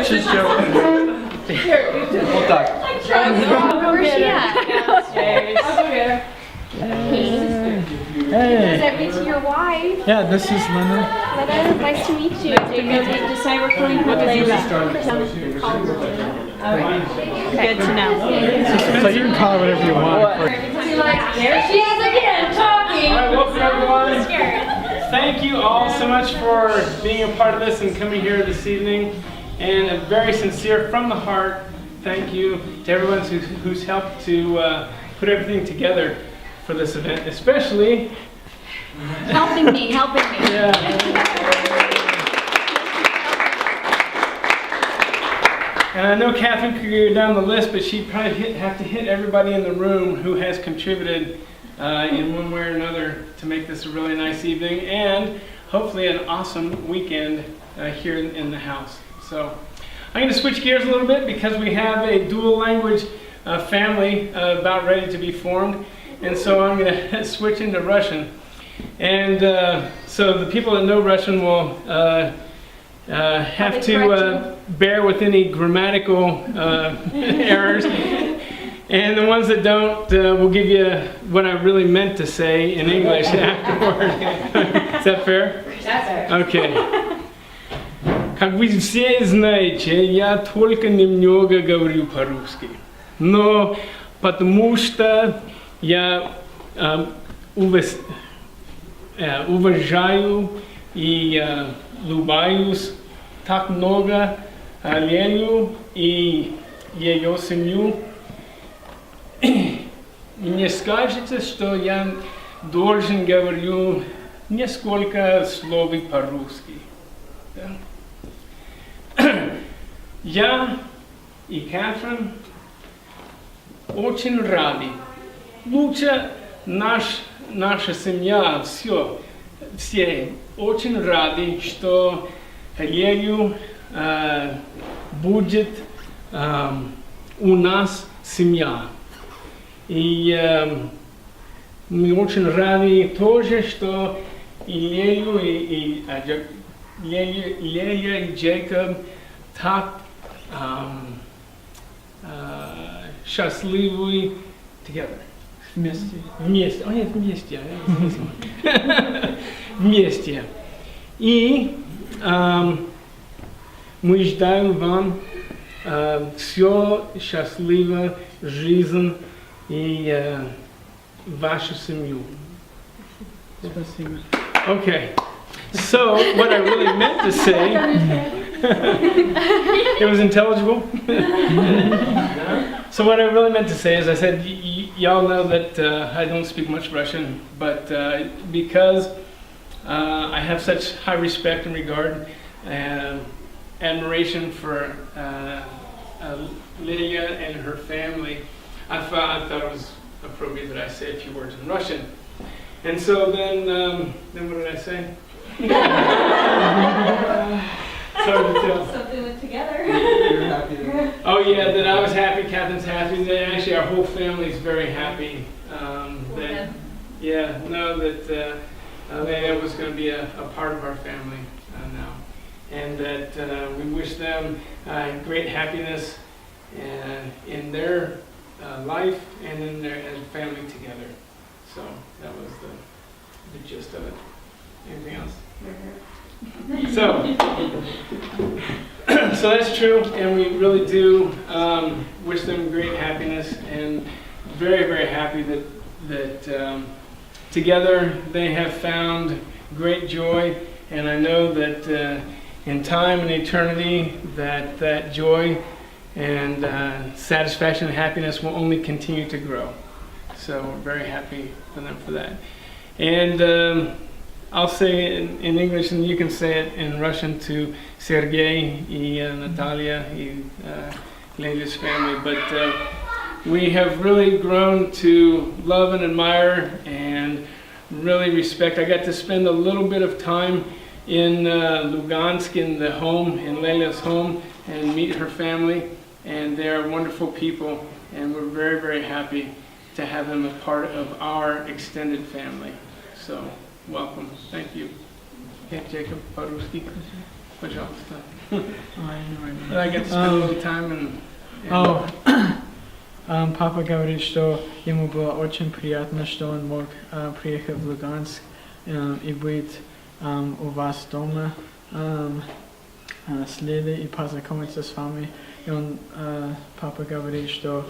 She's joking. Hold that. Where's she at? Downstairs. I'll go get her. Hey. Does that mean to your wife? Yeah, this is Lena. Lena, nice to meet you. Just say we're calling her Lena. Good to know. So you can call her whatever you want. There she is again, talking. All right, welcome everyone. Thank you all so much for being a part of this and coming here this evening. And a very sincere, from the heart, thank you to everyone who's helped to put everything together for this event, especially Helping me. yeah. And I know Catherine could go down the list, but she'd probably have to hit everybody in the room who has contributed in one way or another to make this a really nice evening and hopefully an awesome weekend here in the house. So I'm going to switch gears a little bit because we have a dual language family about ready to be formed. And so I'm going to switch into Russian. And so the people that know Russian will have to bear with any grammatical errors. And the ones that don't will give you what I really meant to say in English afterward. Is that fair? That's fair. Okay. Как вы все знаете, я только немного говорю по-русски. Но потому что я уважаю и любуюсь так много Леню и ее семью. Мне скажется, что я должен говорю несколько слов по-русски. Да? Я и Кэтрин очень рады. Лучше наша семья, все очень рады, что Леню будет у нас семья. И мы очень рады тоже, что и Лея и Джейкоб так счастливы together. Вместе. Вместе. О, нет, вместе. Вместе. И мы ждаем вам все счастливо жизнь и вашу семью. Спасибо. Okay. So what I really meant to say, it was intelligible. So what I really meant to say is I said, y'all know that I don't speak much Russian, but because I have such high respect and regard and admiration for Lydia and her family, I thought it was appropriate that I say a few words in Russian. And so then what did I say? Sorry to tell. Something went together. You're happy to... Oh yeah, that I was happy, Catherine's happy, that actually our whole family is very happy. That Lena was going to be a part of our family now. And that we wish them great happiness in their life and in their as a family together. So that was the gist of it. Anything else? So that's true, and we really do wish them great happiness, and very, very happy that together they have found great joy, and I know that in time and eternity that joy and satisfaction and happiness will only continue to grow. So we're very happy for them for that. And I'll say it in English, and you can say it in Russian to Sergey and Natalia and Lena's family. But we have really grown to love and admire and really respect. I got to spend a little bit of time in Lugansk in the home, in Lena's home, and meet her family. And they are wonderful people, and we're very, very happy to have them a part of our extended family. So, welcome. Thank you. Jacob по-русски. Пожалуйста. I I get to spend a little time and... Папа говорит, что ему было очень приятно, что он мог приехать в Луганск и быть у вас дома с Лилей и познакомиться с вами. И папа говорит, что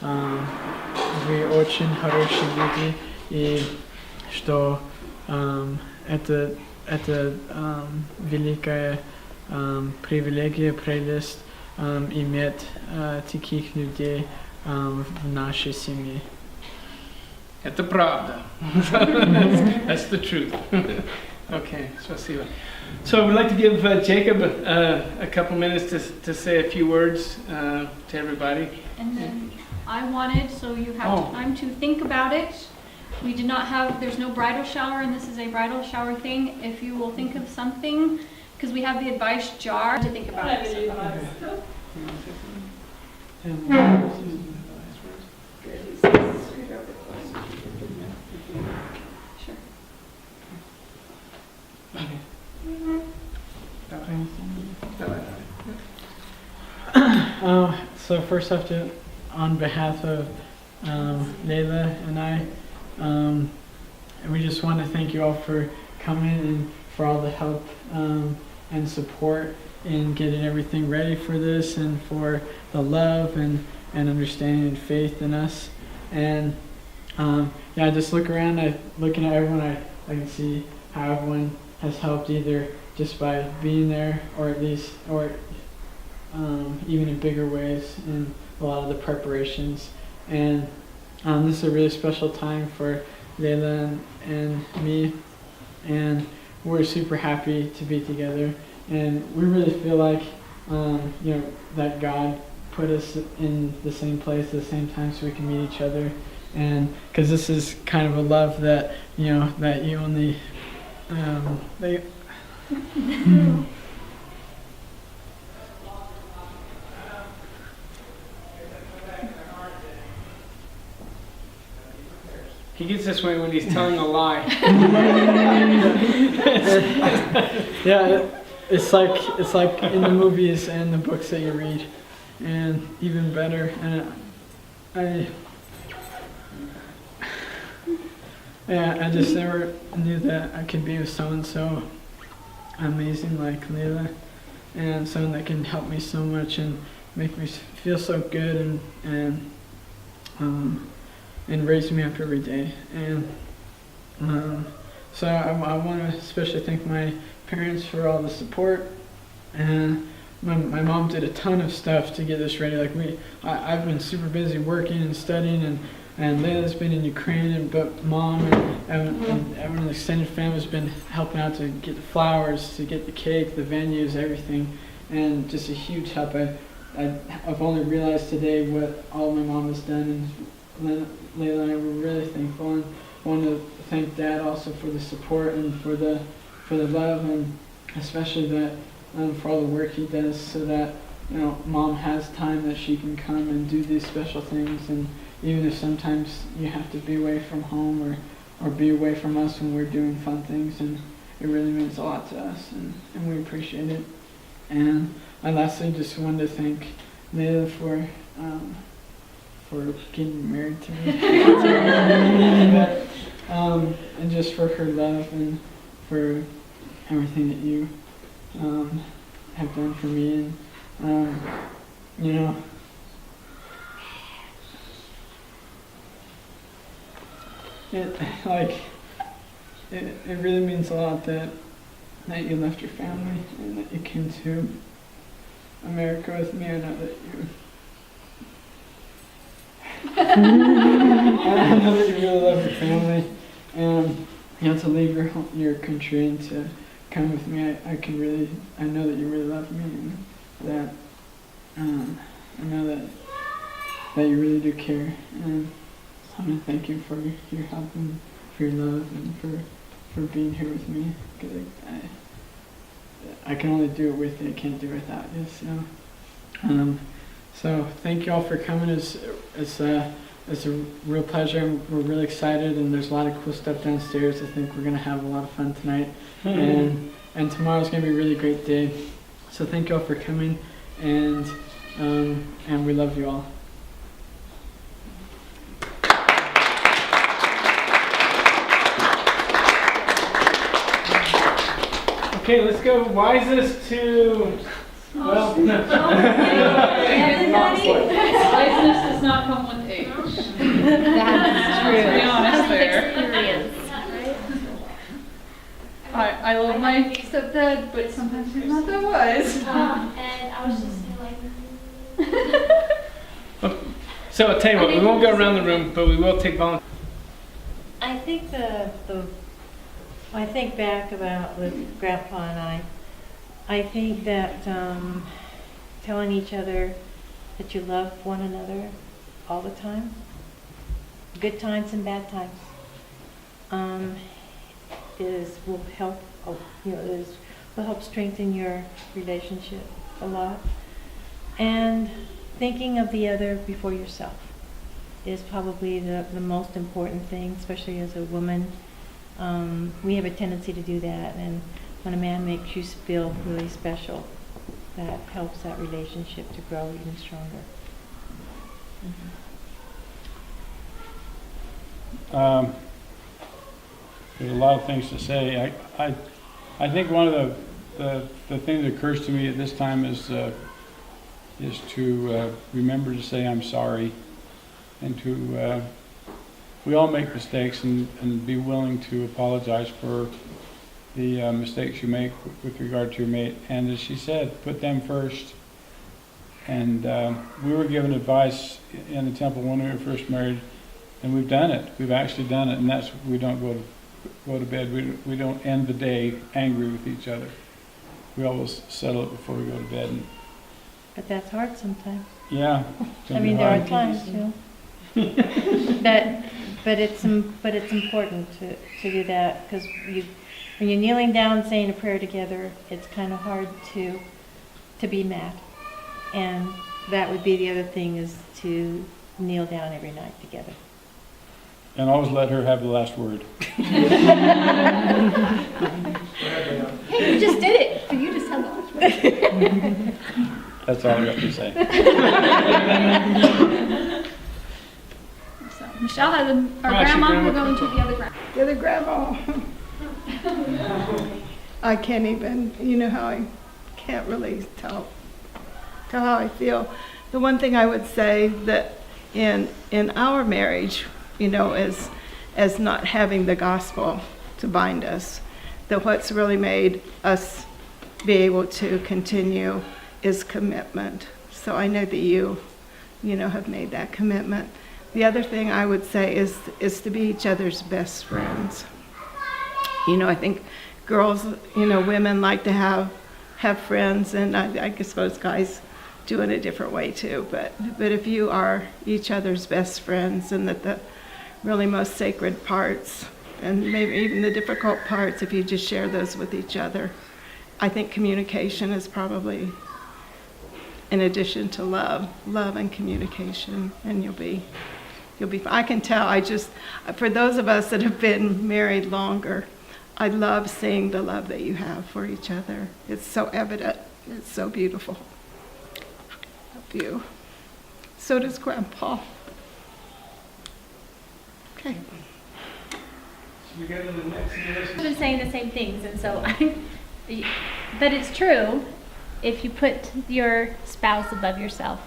вы очень хорошие люди и что это великая привилегия, прелесть иметь таких людей в нашей семье. Это правда. That's the truth. Okay, спасибо. So I would like to give Jacob a couple minutes to say a few words to everybody. And then I wanted, so you have time to think about it. We did not have, there's no bridal shower, and this is a bridal shower thing. If you will think of something, because we have the advice jar to think about it. Sure. So first off, on behalf of Layla and I, we just want to thank you all for coming and for all the help and support in getting everything ready for this, and for the love and understanding and faith in us. And yeah, I just look around, looking at everyone, I can see how everyone has helped, either just by being there, or at least, or even in bigger ways in a lot of the preparations. And this is a really special time for Layla and me, and we're super happy to be together. And we really feel like, that God put us in the same place at the same time so we can meet each other. And because this is kind of a love that, that you only, He gets this way when he's telling a lie. yeah, it's like in the movies and the books that you read, and even better. And I just never knew that I could be with someone so amazing like Lena, and someone that can help me so much and make me feel so good and raise me up every day. And so I want to especially thank my parents for all the support. And my mom did a ton of stuff to get this ready. Like I've been super busy working and studying, and Layla's been in Ukraine, but Mom and everyone in the extended family has been helping out to get the flowers, to get the cake, the venues, everything, and just a huge help. I've only realized today what all my mom has done, and Layla and I were really thankful, and want to thank Dad also for the support and for the love, and especially that for all the work he does, so that Mom has time that she can come and do these special things. And even if sometimes you have to be away from home or be away from us when we're doing fun things, and it really means a lot to us, and we appreciate it. And I lastly just wanted to thank Layla for getting married to me, and just for her love and for everything that you have done for me. And it really means a lot that you left your family and that you came to America with me. I know that I know that you really love your family, and to leave your country and to come with me. I know that you really love me, and that I know that you really do care. And I want to thank you for your help and for your love and for being here with me, because I can only do it with you. I can't do it without you. So thank you all for coming. It's it's a real pleasure. We're really excited, and there's a lot of cool stuff downstairs. I think we're gonna have a lot of fun tonight, and tomorrow's gonna be a really great day. So thank you all for coming, and we love you all. Okay, let's go wisest to, well, Wiseness does not come with age. That's true. Let's be honest there. Experience. I love my stepdad, but sometimes he's not that wise. And I was just like, so I'll tell you what, we won't go around the room, but we will take volunteers. I think I think back about with Grandpa and I think that telling each other that you love one another all the time, good times and bad times, will help. Will help strengthen your relationship a lot. And thinking of the other before yourself is probably the most important thing, especially as a woman. We have a tendency to do that, and when a man makes you feel really special, that helps that relationship to grow even stronger. There's a lot of things to say. I think one of the thing that occurs to me at this time is to remember to say I'm sorry, and to we all make mistakes, and be willing to apologize for the mistakes you make with regard to your mate. And as she said, put them first. And we were given advice in the temple when we were first married, and we've done it. We've actually done it, and that's we don't go to bed. We don't end the day angry with each other. We always settle it before we go to bed. But that's hard sometimes. Yeah. I mean, there are times too. But it's important to do that, because when you're kneeling down saying a prayer together, it's kind of hard to be mad. And that would be the other thing, is to kneel down every night together. And always let her have the last word. Hey, you just did it, so you just have the last word. That's all I got to say. So Michelle has our grandma. We're going to the other grandma. The other grandma. I can't even, how I can't really tell how I feel. The one thing I would say that in our marriage, as not having the gospel to bind us, that what's really made us be able to continue is commitment. So I know that you have made that commitment. The other thing I would say is to be each other's best friends. I think girls, women like to have friends, and I suppose guys do it a different way too. But if you are each other's best friends, and that the really most sacred parts, and maybe even the difficult parts, if you just share those with each other, I think communication is probably, in addition to love and communication, and you'll be. I can tell. For those of us that have been married longer, I love seeing the love that you have for each other. It's so evident. It's so beautiful. Love you. So does Grandpa. Okay. We go to the next I've been saying the same things, and so but it's true if you put your spouse above yourself,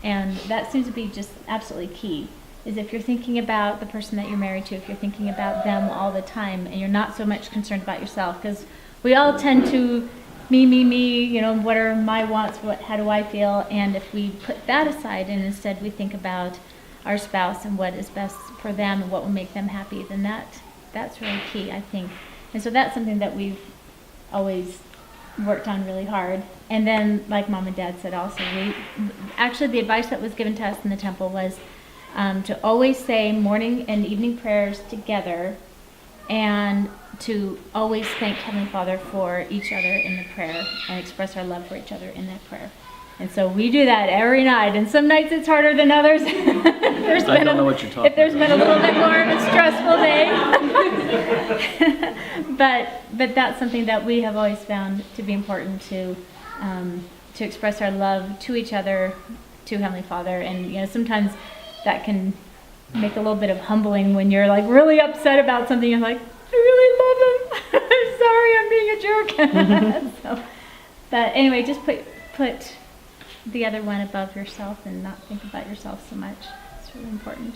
and that seems to be just absolutely key. Is if you're thinking about the person that you're married to, if you're thinking about them all the time, and you're not so much concerned about yourself, because we all tend to me, what are my wants, how do I feel, and if we put that aside and instead we think about our spouse and what is best for them and what will make them happy, then that's really key, I think. And so that's something that we've always worked on really hard. And then, like Mom and Dad said also, actually the advice that was given to us in the temple was to always say morning and evening prayers together, and to always thank Heavenly Father for each other in the prayer, and express our love for each other in that prayer. And so we do that every night, and some nights it's harder than others. I don't know what you're talking if there's been a little bit more of a stressful day. but that's something that we have always found to be important to express our love to each other, to Heavenly Father. And sometimes that can make a little bit of humbling when you're like really upset about something. You're like, I really love him. I'm sorry, I'm being a jerk. So, but anyway, just put the other one above yourself and not think about yourself so much. It's really important.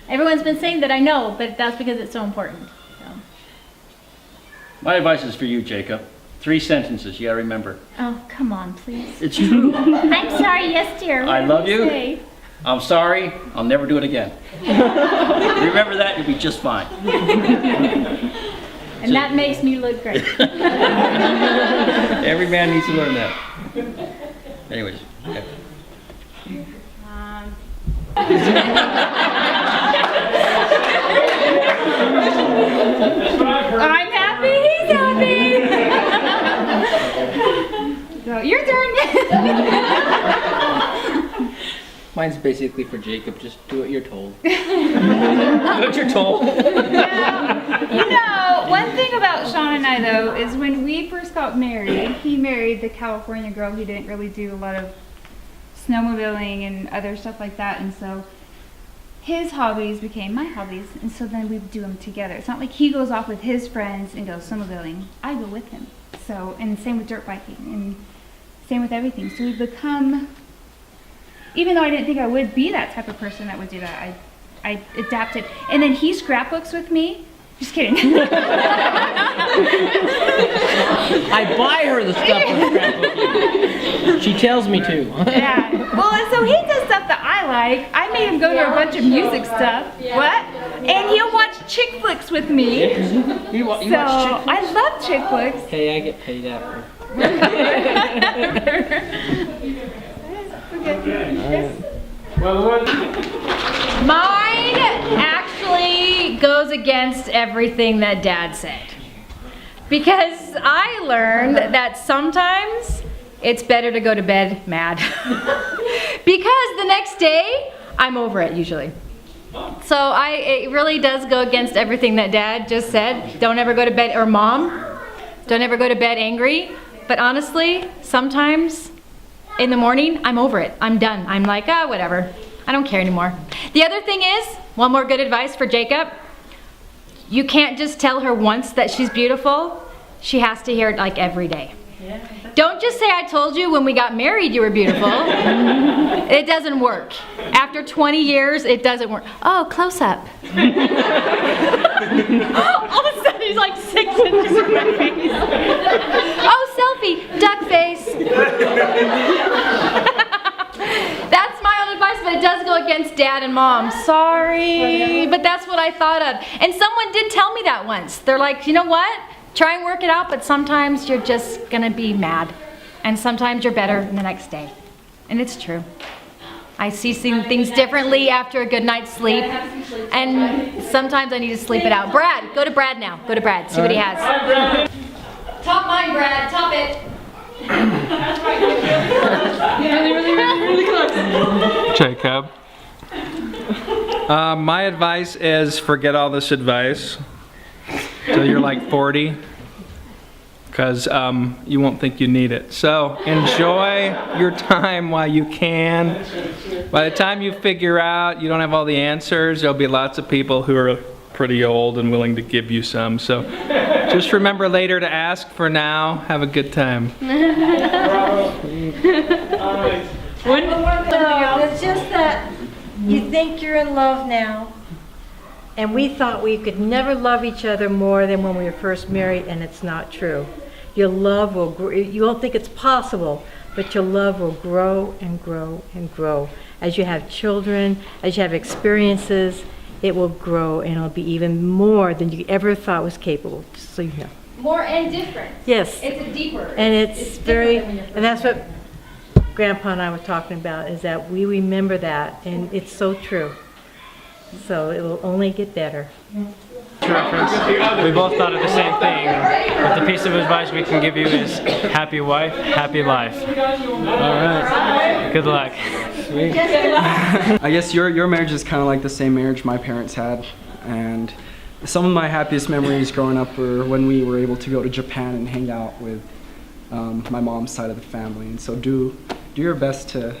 Everyone's been saying that, I know, but that's because it's so important. So. My advice is for you, Jacob. 3 sentences, you gotta remember. Oh, come on, please. It's true. I'm sorry, yes, dear. What I did love you you. say? I'm sorry, I'll never do it again. Remember that, you'll be just fine. And that makes me look great. Every man needs to learn that. Anyways. Okay. I'm happy, he's happy. So, your turn. Mine's basically for Jacob. Just do what you're told. Do what you're told. One thing about Sean and I, though, is when we first got married, he married the California girl who didn't really do a lot of snowmobiling and other stuff like that, and so his hobbies became my hobbies, and so then we do them together. It's not like he goes off with his friends and goes snowmobiling. I go with him. So, and same with dirt biking, and same with everything. So we've become, even though I didn't think I would be that type of person that would do that, I adapted. And then he scrapbooks with me. Just kidding. I buy her the stuff for scrapbooking. She tells me to. Yeah. Well, and so he does stuff that I like. I made him go to a bunch of music stuff. What? And he'll watch chick flicks with me. You watch chick So flicks? I love chick flicks. Hey, I get paid after. Okay. Well, what? Mine actually goes against everything that Dad said. Because I learned that sometimes it's better to go to bed mad. Because the next day, I'm over it usually. So it really does go against everything that Dad just said. Don't ever go to bed, or Mom, don't ever go to bed angry. But honestly, sometimes in the morning, I'm over it. I'm done. I'm like, whatever. I don't care anymore. The other thing is, one more good advice for Jacob. You can't just tell her once that she's beautiful. She has to hear it like every day. Don't just say, I told you when we got married you were beautiful. It doesn't work. After 20 years, it doesn't work. Oh, close up. All of a sudden he's like 6 inches from my face. Oh, selfie, duck face. That's my own advice, but it does go against Dad and Mom. Sorry, but that's what I thought of. And someone did tell me that once. They're like, you know what? Try and work it out, but sometimes you're just gonna be mad. And sometimes you're better the next day. And it's true. I see things differently after a good night's sleep. And sometimes I need to sleep it out. Brad, go to Brad now. Go to Brad, see what he has. Top mine, Brad, top it. really close. Jacob. My advice is forget all this advice till you're like 40, because you won't think you need it. So enjoy your time while you can. By the time you figure out you don't have all the answers, there'll be lots of people who are pretty old and willing to give you some. So just remember later to ask. For now, have a good time. It's just that you think you're in love now, and we thought we could never love each other more than when we were first married, and it's not true. Your love will grow. You won't think it's possible, but your love will grow and grow and grow. As you have children, as you have experiences, it will grow, and it'll be even more than you ever thought was capable, just so you know. More and different. Yes. It's a deeper. And it's very, different than when you're and that's what Grandpa and I were talking about, is that we remember that, and it's so true. So it will only get better. Reference. We both thought of the same thing, but the piece of advice we can give you is happy wife, happy life. Alright, good luck. I guess your marriage is kind of like the same marriage my parents had, and some of my happiest memories growing up were when we were able to go to Japan and hang out with my mom's side of the family. And so do your best to,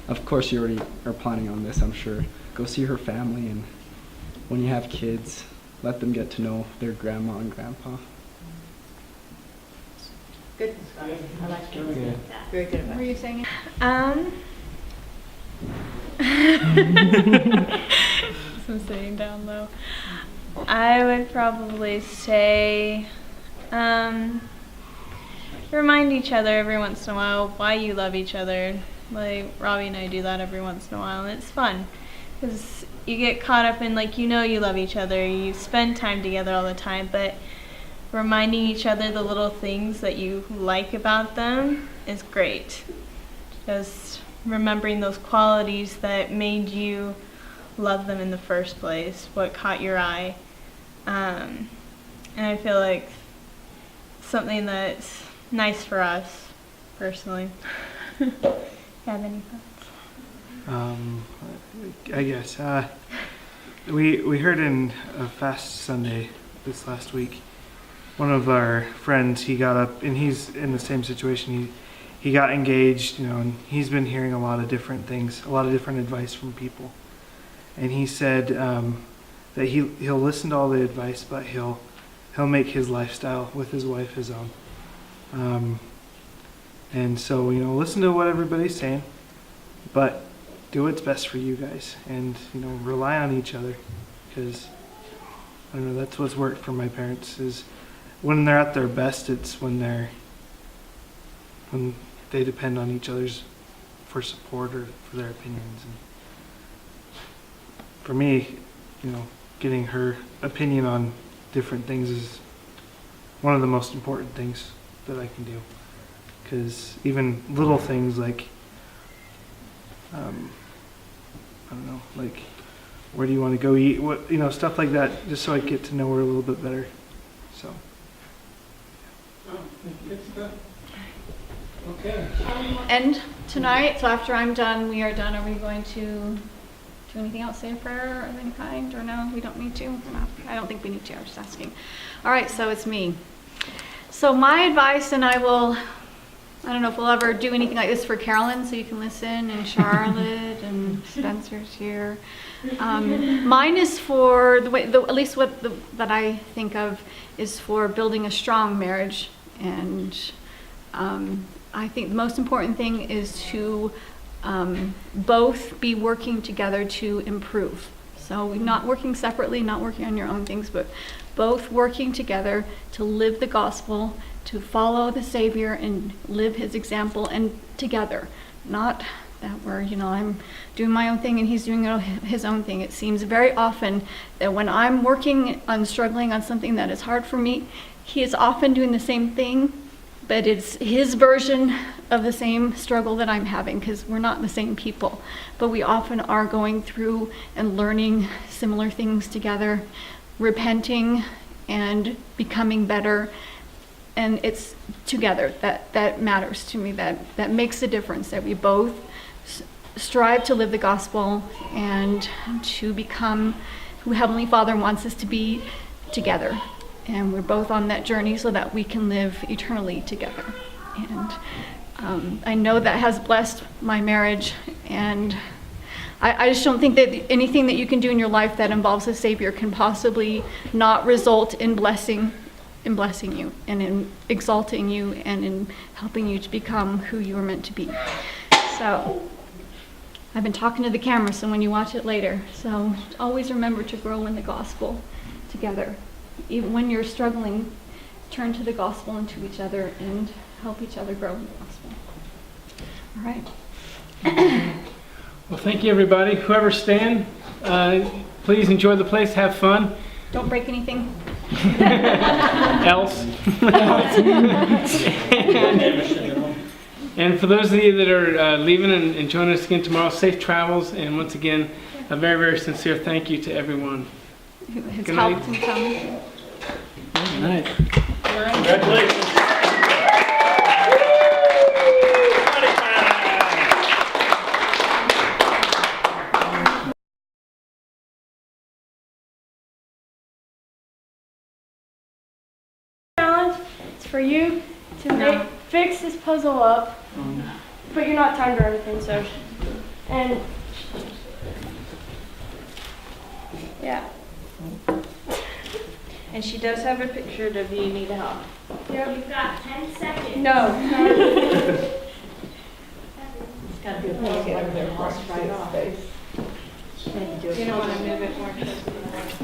of course you already are planning on this, I'm sure, go see her family, and when you have kids, let them get to know their grandma and grandpa. Good. I like it. Very good advice. Were you saying it? I'm sitting down low. I would probably say, remind each other every once in a while why you love each other. Like Robbie and I do that every once in a while, and it's fun because you get caught up in, like, you know, you love each other, you spend time together all the time, but reminding each other the little things that you like about them is great. Just remembering those qualities that made you love them in the first place, what caught your eye. And I feel like something that's nice for us, personally. You have any thoughts? I guess. We heard in a Fast Sunday this last week, one of our friends, he got up, and he's in the same situation. He got engaged, you know, and he's been hearing a lot of different things, a lot of different advice from people. And he said that he'll listen to all the advice, but he'll make his lifestyle with his wife his own. And so, you know, listen to what everybody's saying, but do what's best for you guys, and, you know, rely on each other, because I don't know, that's what's worked for my parents. Is when they're at their best, it's when they depend on each other's for support or for their opinions. And for me, you know, getting her opinion on different things is one of the most important things that I can do, because even little things like I don't know, like, where do you want to go eat? What, you know, stuff like that, just so I get to know her a little bit better. So. Okay. And tonight, so after I'm done, we are done. Are we going to do anything else? Say a prayer of any kind? Or no, we don't need to? No, I don't think we need to. I was just asking. All right, so it's me. So my advice, and I don't know if we'll ever do anything like this for Carolyn, so you can listen, and Charlotte and Spencer's here. Mine is for at least that I think of is for building a strong marriage, and I think the most important thing is to both be working together to improve. So not working separately, not working on your own things, but both working together to live the gospel, to follow the Savior and live his example, and together. Not that we're, you know, I'm doing my own thing and he's doing his own thing. It seems very often that when I'm working on struggling on something that is hard for me, he is often doing the same thing, but it's his version of the same struggle that I'm having, because we're not the same people. But we often are going through and learning similar things together, repenting and becoming better. And it's together that matters to me, that makes a difference, that we both strive to live the gospel and to become who Heavenly Father wants us to be together. And we're both on that journey so that we can live eternally together. And I know that has blessed my marriage, and I just don't think that anything that you can do in your life that involves a Savior can possibly not result in blessing you and in exalting you and in helping you to become who you were meant to be. So I've been talking to the camera, so when you watch it later, so always remember to grow in the gospel together. Even when you're struggling, turn to the gospel and to each other and help each other grow in the gospel. All right. Well, thank you, everybody. Whoever's staying, please enjoy the place, have fun. Don't break anything. Else. And for those of you that are leaving and joining us again tomorrow, safe travels. And once again, a very, very sincere thank you to everyone who has Good night. helped and come. Good night. Congratulations. Challenge. It's for you to fix this puzzle up, but you're not timed or anything, so. And yeah. And she does have a picture of you need help. Yep. You've got 10 seconds. No. It's got to be a puzzle over there, cross right off. You don't want to move it more towards the right.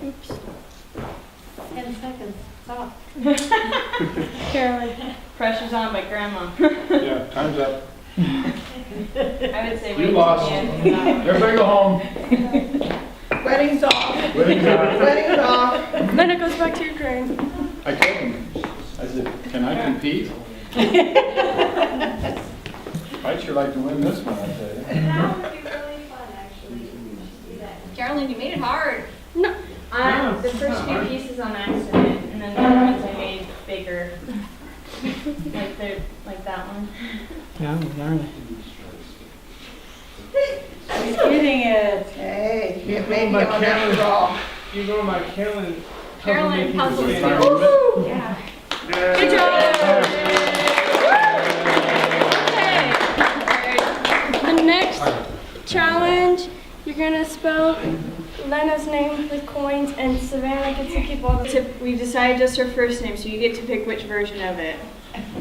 Oops. 10 seconds, stop. Carolyn, pressure's on by grandma. Yeah, time's up. I would say You wait till lost. the end. Everybody go home. Wedding's off. Wedding's off. Wedding's off. Then it goes back to your grade. I told him, I said, can I compete? I'd sure like to win this one, I tell you. That would be really fun, actually. Carolyn, you made it hard. No. The first few pieces on accident, and then the other ones I made bigger. like that one. Yeah, darn. She's getting it. Hey, Keep get going maybe by on that draw. Keep going by Carolyn. Carolyn puzzle making skills. mistakes. Yeah. Good job. Okay. The next challenge, you're gonna spell Lena's name with coins, and Savannah gets to keep all the. We decided just her first name, so you get to pick which version of it.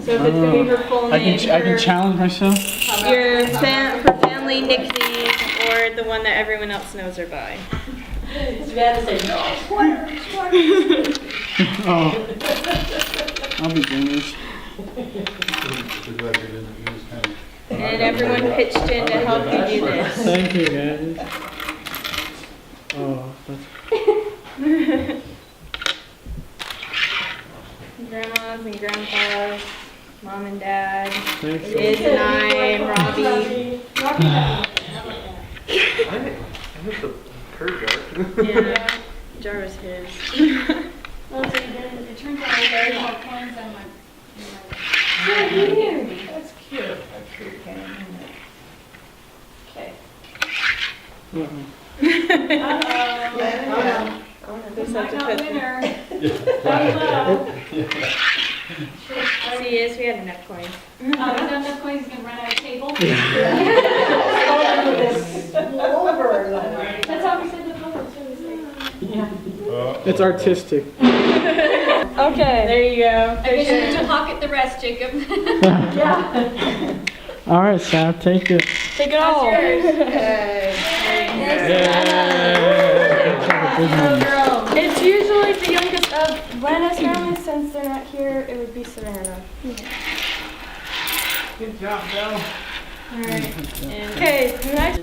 So if it's gonna be her full name, I can challenge myself. your her family nickname, or the one that everyone else knows her by. Savannah said no. Oh. I'll be generous. And everyone pitched in to help you do this. Thank you, guys. Oh, that's Grandmas and grandpas, mom and dad, thanks. Liz and I, and Robbie. I hit the curve jar. Yeah, jar was his. Well, so it turns out there's all coins on my. That's cute. Okay. This might not win her. See, yes, we had enough coins. There's not enough coins to run out of table. That's how we said the puzzle too. It's artistic. Okay. There you go. I guess you need to pocket the rest, Jacob. All right, Sam, take it. Take it all. It's usually the youngest of Lena's family. Since they're not here, it would be Savannah. Good job, Bill. Alright. Okay, next.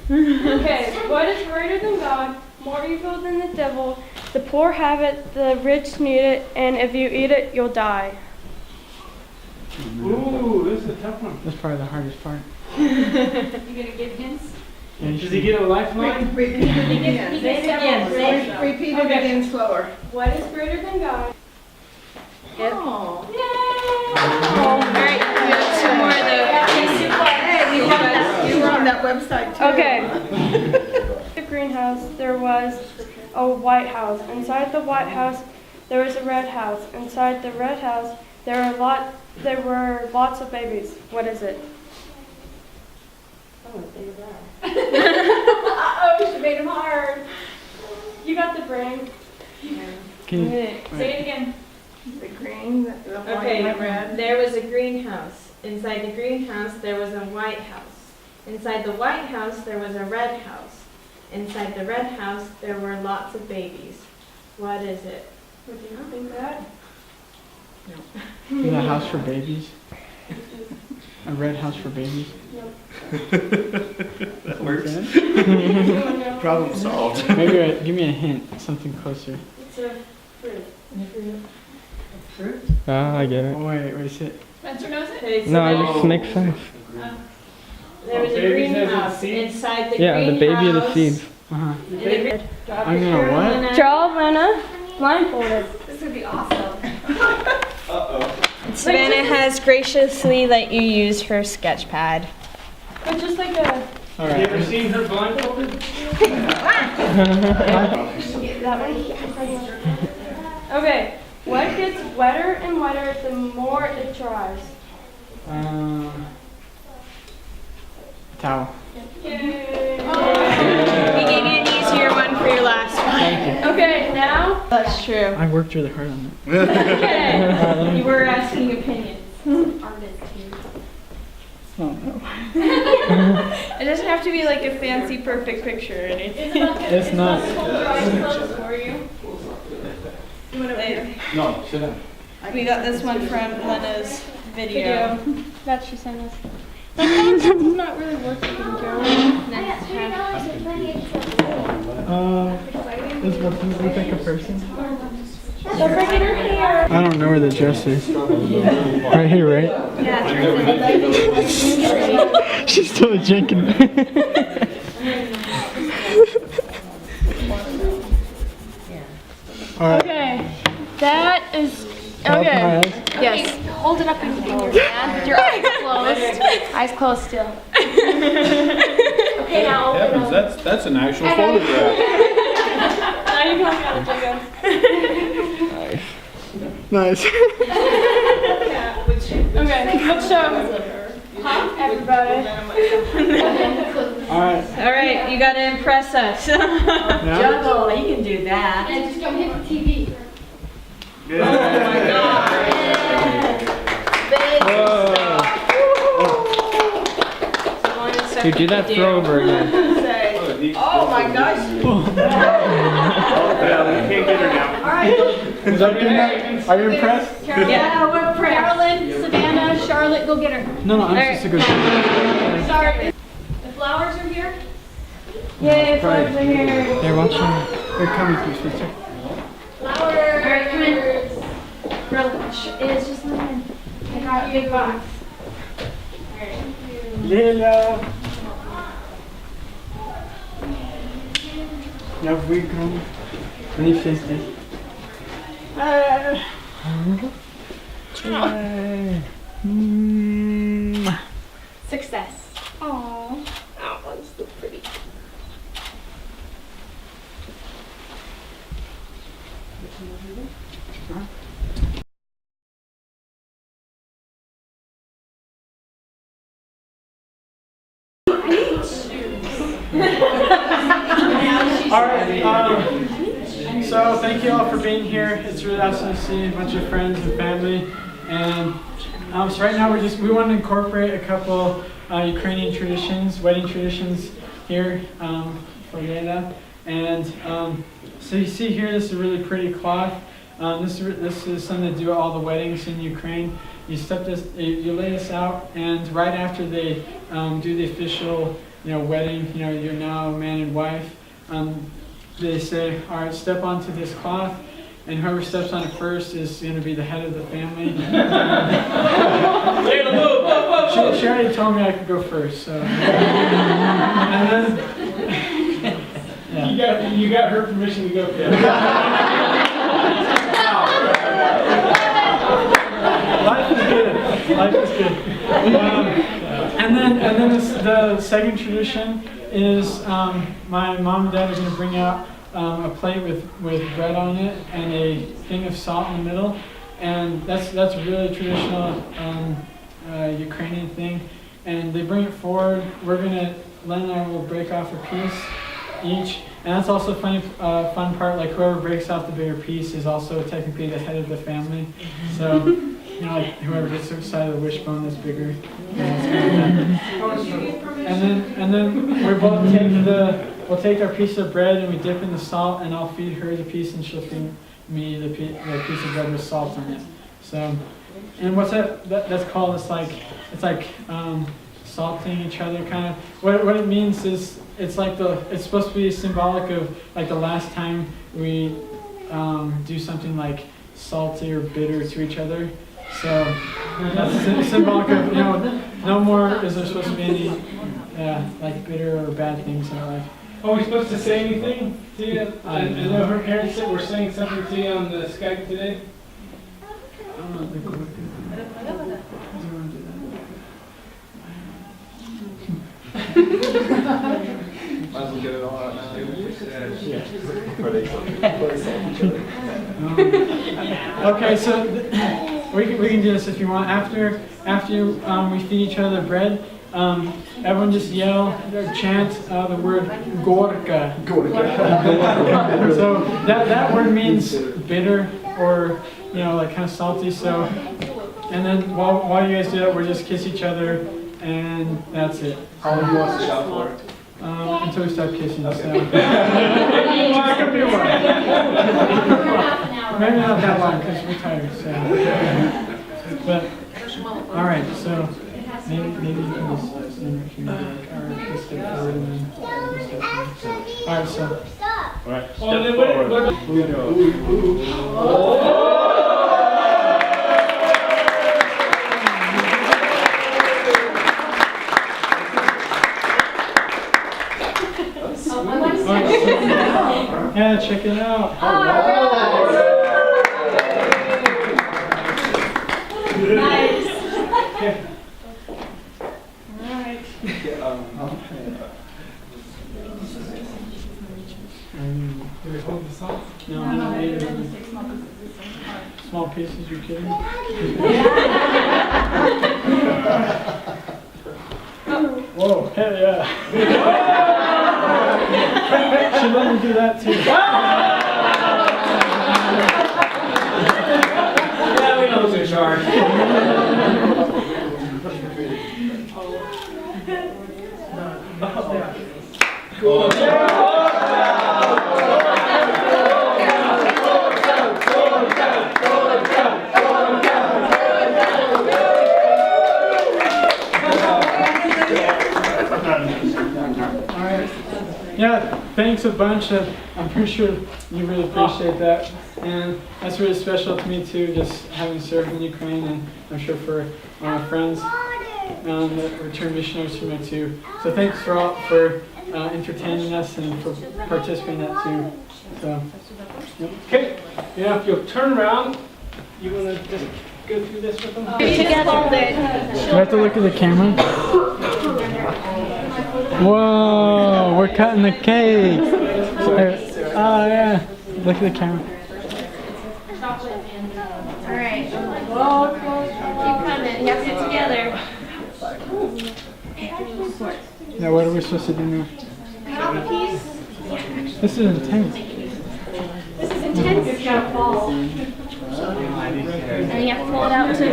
Okay, what is greater than God, more evil than the devil? The poor have it, the rich need it, and if you eat it, you'll die. Ooh, this is a tough one. That's probably the hardest part. You gonna give hints? Does he get a lifeline? Repeat it again. Say it again. Repeat it again slower. What is greater than God? Yep. Oh. Alright, we have two more though. Hey, you were on that website too. Okay. The greenhouse, there was a white house. Inside the white house, there was a red house. Inside the red house, there were lots of babies. What is it? Uh-oh, she made him hard. You got the brain. Can you, Say it again. The green, the white, Okay, and the red. there was a greenhouse. Inside the greenhouse, there was a white house. Inside the white house, there was a red house. Inside the red house, there were lots of babies. What is it? Would you not think that? is a house for babies? A red house for babies. That works. Problem solved. Maybe give me a hint, something closer. It's a fruit. Fruit? Ah, I get it. Oh, wait, what is it? Spencer knows it? No, it just makes sense. There was a Babies has greenhouse its seeds? inside the Yeah, the baby of the seeds. Uh-huh. I'm gonna what? Draw Lena blindfolded. This would be awesome. Savannah has graciously let you use her sketch pad. But just like a All You right. ever seen her blindfolded? that one. Okay. What gets wetter and wetter the more it dries? Towel. We gave you an easier one for your last one. Thank you. Okay, now. That's true. I worked really hard on it. Okay. You were asking opinions. Oh, no. It doesn't have to be like a fancy perfect picture or anything. It's not. For you. No, sit down. We got this one from Lena's video. That she sent us. It's not really working, Joe. This looks like a person. Don't forget her hair. I don't know where the dress is. Right here, right? Yeah. She's still drinking. All right. Okay. That is. Close my Okay. eyes. Yes. Hold it up in your hand. Your eyes closed. Eyes closed still. Okay, now open Heavens, up. that's an actual photograph. Now you come out, Jacob. Nice. Okay, let's show everybody. All right. All right, you got to impress us. Juggle, you can do that. And just don't hit the TV. Good. Dude, do that throw over again. Oh my gosh. Yeah, we can't get her now. Is that good enough? Are you impressed? Yeah, we're Carolyn, Savannah, Charlotte, go get her. No, I'm just a good. Sorry. The flowers are here. Yay, flowers are here. They're watching. They're coming through, sister. Flowers. Alright, come in. It's just lemon. I got a big box. Lena. Ja, we come. Niet steeds dit. Success. Aww. That one's so pretty. Alright, so thank you all for being here. It's really awesome to see a bunch of friends and family. And so right now we want to incorporate a couple Ukrainian traditions, wedding traditions here for Lena. And so you see here, this is a really pretty cloth. This is something they do at all the weddings in Ukraine. You lay this out, and right after they do the official, wedding, you're now man and wife. They say, all right, step onto this cloth, and whoever steps on it first is going to be the head of the family. She already told me I could go first, so. And then, yeah. You got her permission to go first. Life is good. Life is good. And then the second tradition is my mom and dad are going to bring out a plate with bread on it and a thing of salt in the middle, and that's a really traditional Ukrainian thing. And they bring it forward. Lena and I will break off a piece each, and that's also a fun part. Like whoever breaks off the bigger piece is also technically the head of the family. So like whoever gets the side of the wishbone that's bigger. And then we both we'll take our piece of bread and we dip in the salt, and I'll feed her the piece and she'll feed me the piece of bread with salt on it. So and what's that's called? It's like salting each other, kind of. What it means is it's supposed to be symbolic of like the last time we do something like salty or bitter to each other. So that's symbolic of, no more is there supposed to be any like bitter or bad things in our life. Are we supposed to say anything to you? I know her parents said we're saying something to you on the Skype today. Might as well get it all out now. Okay, so we can do this if you want. After we feed each other bread, everyone just yell or chant the word gorka. So that word means bitter or like kind of salty. So, and then while you guys do that, we'll just kiss each other, and that's it. How long do you want us to shout for? Until we start kissing. So. Maybe not that long because we're tired. So. But all right, so maybe you can just stand right here, or just step forward and then step forward. All right, so. All right. Oh, then Yeah, check it out. Nice. Okay. All right. Do we hold this off? No, small pieces, you're kidding? Whoa, hell yeah. She let me do that too. yeah, we know who's in charge. Cool. Yeah, thanks a bunch. I'm pretty sure you really appreciate that. And that's really special to me too, just having served in Ukraine, and I'm sure for my friends that return missionaries from there too. So thanks for entertaining us and for participating in that too. So, yep. Okay, yeah, if you'll turn around, you want to just go through this with them? Do I have to look at the camera? Whoa, we're cutting the cake. Oh yeah, look at the camera. All right. Keep coming. You have to get together. Now what are we supposed to do now? This is intense. This is intense. It's gonna fall. And you have to pull it out too.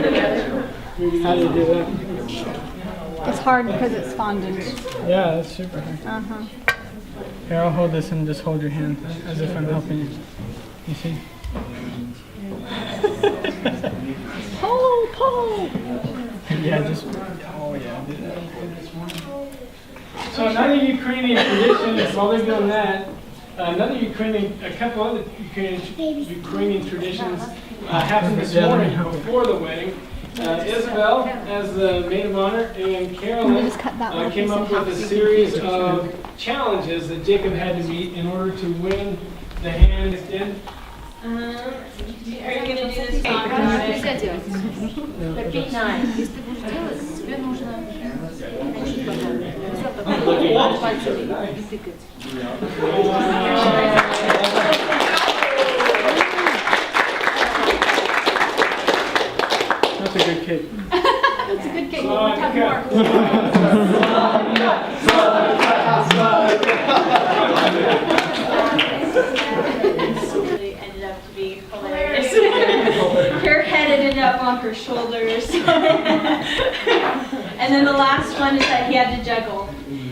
How do you do that? It's hard because it's fondant. Yeah, that's super hard. Uh-huh. Here, I'll hold this and just hold your hand as if I'm helping you. You see? Pull! Yeah, just. Oh yeah, do that. So another Ukrainian tradition, while they're doing that, a couple other Ukrainian traditions happened this morning before the wedding. Isabel, as the maid of honor, and Carolyn came up with a series of challenges that Jacob had to meet in order to win the hand. Are you going to do this? Repeat 9. That's a good cake. That's a good cake. We'll have more. Ended up to be hilarious. Her head ended up on her shoulders. And then the last one is that he had to juggle,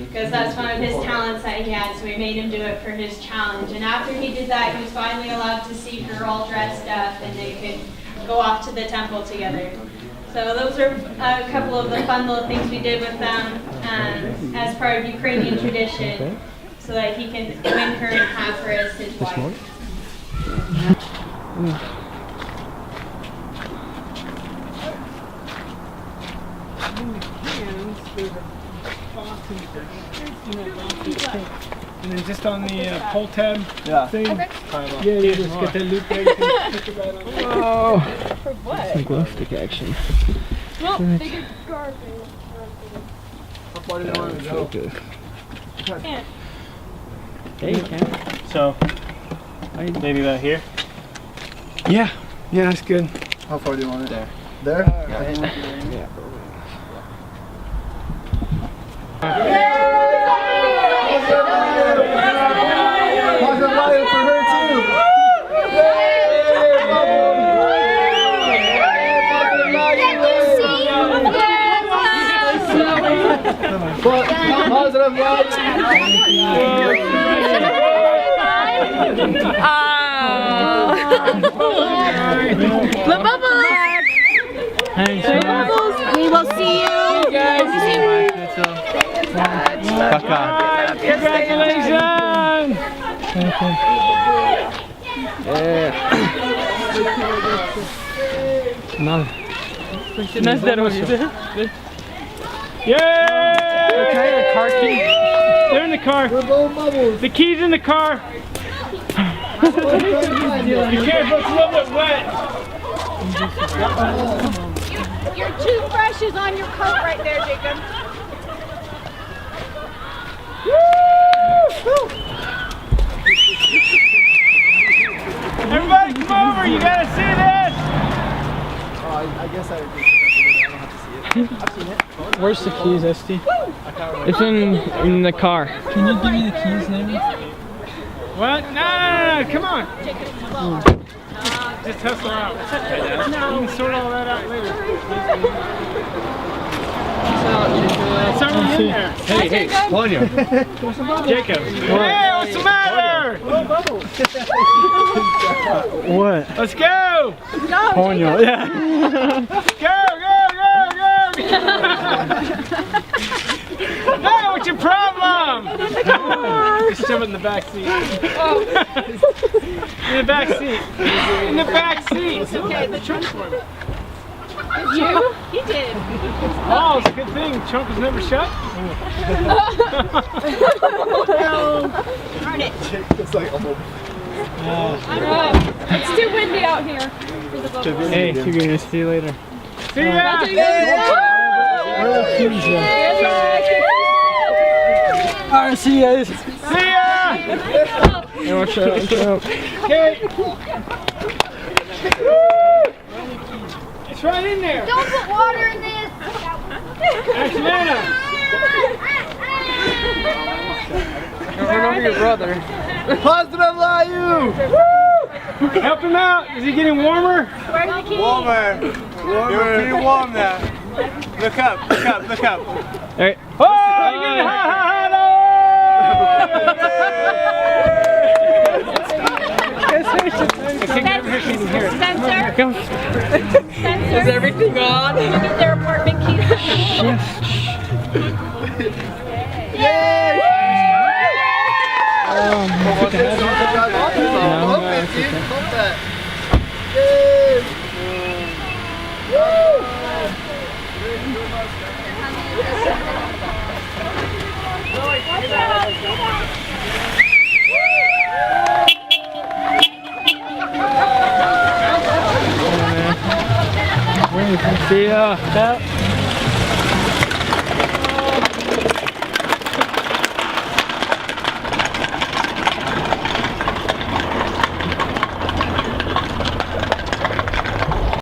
because that's one of his talents that he had, so we made him do it for his challenge. And after he did that, he was finally allowed to see her all dressed up, and they could go off to the temple together. So those are a couple of the fun little things we did with them as part of Ukrainian tradition, so that he can win her and have her as his wife. And then just on the pull tab thing. Okay. Yeah, you just get that loop there. You can stick it right on. Oh. For what? Some glow stick action. Well, they did garbage. How far do you want to go? Focus. Can't. Yeah, you can. So, maybe about here? Yeah, that's good. How far do you want it? There. There? Yeah. Positive light for her too. Positive light. The bubbles! We will see you. Congratulations! No. Yay! Okay, a car key. They're in the car. The key's in the car. Be careful, it's a little bit wet. Your toothbrush is on your coat right there, Jacob. Everybody come over, you gotta see this! I guess I would I don't have to see it. I've seen it. Where's the keys, Esty? It's in the car. Can you give me the keys, Lena? What? No, come on! Just hustle out. You can sort all that out later. It's already in there. Hey, Ponyo. Jacob. Hey, what's the matter? What? Let's go! Ponyo, yeah. Hey, what's your problem? Just shove it in the back seat. In the back seat. In the back seat. It's okay, the trunk for me. Did you? He did. Oh, it's a good thing. Trunk was never shut. Darn it. It's like almost. It's too windy out here for the bubbles. Hey, you're gonna see you later. See ya! Alright, see you guys. See ya! Hey, watch out. Okay. It's right in there. Don't put water in this. That's Lena. Run over your brother. Positive light. Help him out. Is he getting warmer? Where's the key? Warmer. You're pretty warm now. Look up, look up, look up. Alright. Oh, you're getting hot. Spencer? Come. Spencer? Is everything on? Can you get their apartment keys? Yay! See ya.